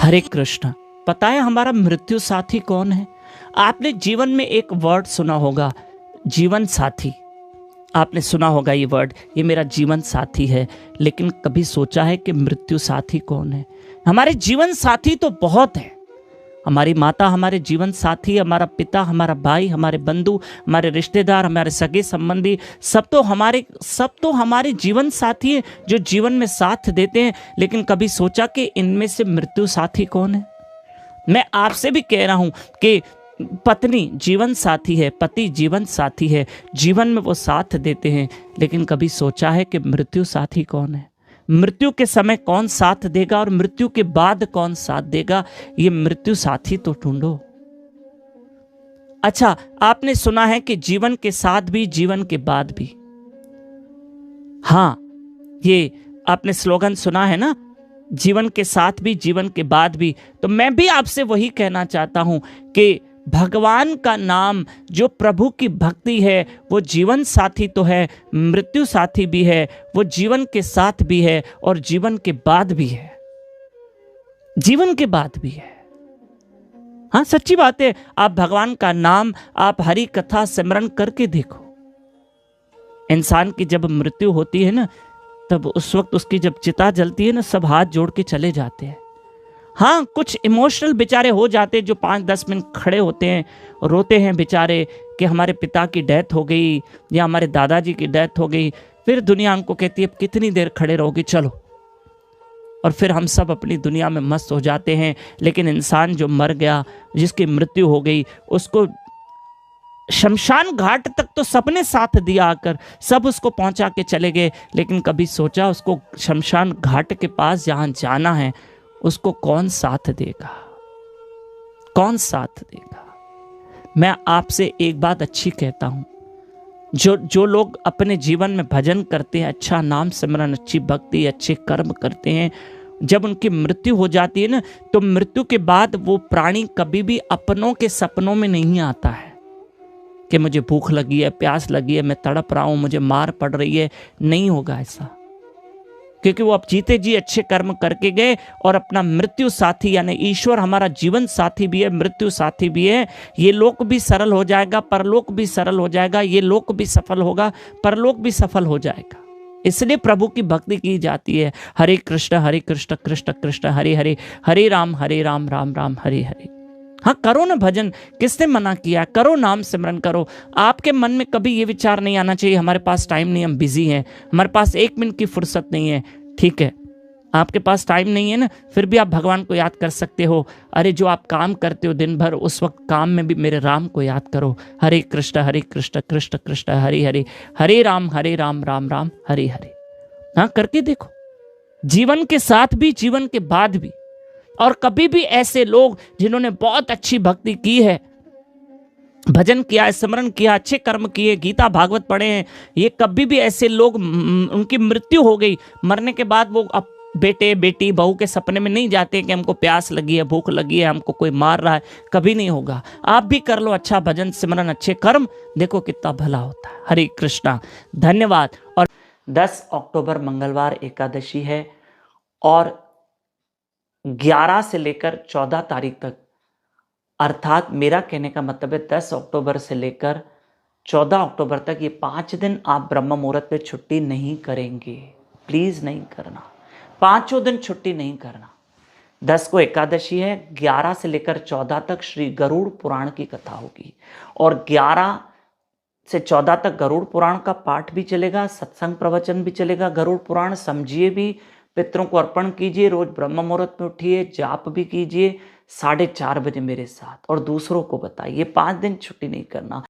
हरे कृष्ण। पता है हमारा मृत्यु साथी कौन है? आपने जीवन में एक वर्ड सुना होगा, जीवन साथी। आपने सुना होगा ये वर्ड, ये मेरा जीवन साथी है। लेकिन कभी सोचा है कि मृत्यु साथी कौन है? हमारे जीवन साथी तो बहुत है। हमारी माता हमारे जीवन साथी, हमारा पिता, हमारा भाई, हमारे बंधु, हमारे रिश्तेदार, हमारे सगे संबंधी, सब तो हमारे जीवन साथी है जो जीवन में साथ देते हैं। लेकिन कभी सोचा कि इनमें से मृत्यु साथी कौन है? मैं आपसे भी कह रहा हूं कि पत्नी जीवन साथी है, पति जीवन साथी है, जीवन में वो साथ देते हैं। लेकिन कभी सोचा है कि मृत्यु साथी कौन है? मृत्यु के समय कौन साथ देगा और मृत्यु के बाद कौन साथ देगा? ये मृत्यु साथी तो ढूंढो। अच्छा, आपने सुना है कि जीवन के साथ भी, जीवन के बाद भी। हाँ, ये आपने स्लोगन सुना है ना, जीवन के साथ भी, जीवन के बाद भी। तो मैं भी आपसे वही कहना चाहता हूं कि भगवान का नाम, जो प्रभु की भक्ति है, वो जीवन साथी तो है, मृत्यु साथी भी है, वो जीवन के साथ भी है और जीवन के बाद भी है। जीवन के बाद भी है। हाँ, सच्ची बात है। आप भगवान का नाम, आप हरि कथा सिमरन करके देखो। इंसान की जब मृत्यु होती है ना, तब उस वक्त उसकी जब चिता जलती है ना, सब हाथ जोड़ के चले जाते हैं। हाँ, कुछ इमोशनल बेचारे हो जाते हैं जो 5-10 मिनट खड़े होते हैं, रोते हैं बेचारे कि हमारे पिता की डेथ हो गई या हमारे दादाजी की डेथ हो गई। फिर दुनिया हमको कहती है अब कितनी देर खड़े रहोगे, चलो। और फिर हम सब अपनी दुनिया में मस्त हो जाते हैं। लेकिन इंसान जो मर गया, जिसकी मृत्यु हो गई, उसको शमशान घाट तक तो सबने साथ दिया, आकर सब उसको पहुंचा के चले गए। लेकिन कभी सोचा उसको शमशान घाट के पास जहां जाना है, उसको कौन साथ देगा? कौन साथ देगा? मैं आपसे एक बात अच्छी कहता हूं, जो लोग अपने जीवन में भजन करते हैं, अच्छा नाम सिमरन, अच्छी भक्ति, अच्छे कर्म करते हैं, जब उनकी मृत्यु हो जाती है ना, तो मृत्यु के बाद वो प्राणी कभी भी अपनों के सपनों में नहीं आता है कि मुझे भूख लगी है, प्यास लगी है, मैं तड़प रहा हूं, मुझे मार पड़ रही है। नहीं होगा ऐसा, क्योंकि वो अब जीते जी अच्छे कर्म करके गए और अपना मृत्यु साथी, यानी ईश्वर हमारा जीवन साथी भी है, मृत्यु साथी भी है। ये लोक भी सरल हो जाएगा, परलोक भी सरल हो जाएगा। ये लोक भी सफल होगा, परलोक भी सफल हो जाएगा। इसलिए प्रभु की भक्ति की जाती है। हरे कृष्ण कृष्ण कृष्ण हरे हरे, हरे राम राम राम हरे हरे। हाँ, करो ना भजन, किसने मना किया? करो, नाम सिमरन करो। आपके मन में कभी ये विचार नहीं आना चाहिए हमारे पास टाइम नहीं, हम बिजी हैं, हमारे पास 1 मिनट की फुर्सत नहीं है। ठीक है, आपके पास टाइम नहीं है ना, फिर भी आप भगवान को याद कर सकते हो। अरे, जो आप काम करते हो दिन भर, उस वक्त काम में भी मेरे राम को याद करो। हरे कृष्ण कृष्ण कृष्ण हरे हरे, हरे राम राम राम हरे हरे। हाँ, करके देखो, जीवन के साथ भी, जीवन के बाद भी। और कभी भी ऐसे लोग जिन्होंने बहुत अच्छी भक्ति की है, भजन किया है, स्मरण किया, अच्छे कर्म किए, गीता भागवत पढ़े हैं, ये कभी भी ऐसे लोग, उनकी मृत्यु हो गई, मरने के बाद वो अब बेटे बेटी बहू के सपने में नहीं जाते कि हमको प्यास लगी है, भूख लगी है, हमको कोई मार रहा है। कभी नहीं होगा। आप भी कर लो अच्छा भजन सिमरन, अच्छे कर्म, देखो कितना भला होता है। हरे कृष्णा, धन्यवाद। और 10 अक्टूबर मंगलवार एकादशी है और 11 से लेकर 14 तारीख तक, अर्थात मेरा कहने का मतलब है 10 अक्टूबर से लेकर 14 अक्टूबर तक, ये 5 दिन आप ब्रह्म मुहूर्त पे छुट्टी नहीं करेंगे। प्लीज नहीं करना, 5 दिन छुट्टी नहीं करना। 10 को एकादशी है, 11 से लेकर 14 तक श्री गरुड़ पुराण की कथा होगी और 11 से 14 तक गरुड़ पुराण का पाठ भी चलेगा, सत्संग प्रवचन भी चलेगा। गरुड़ पुराण समझिए भी, पितरों को अर्पण कीजिए, रोज ब्रह्म मुहूर्त में उठिए, जाप भी कीजिए 4:30 बजे मेरे साथ और दूसरों को बताइए। 5 दिन छुट्टी नहीं करना।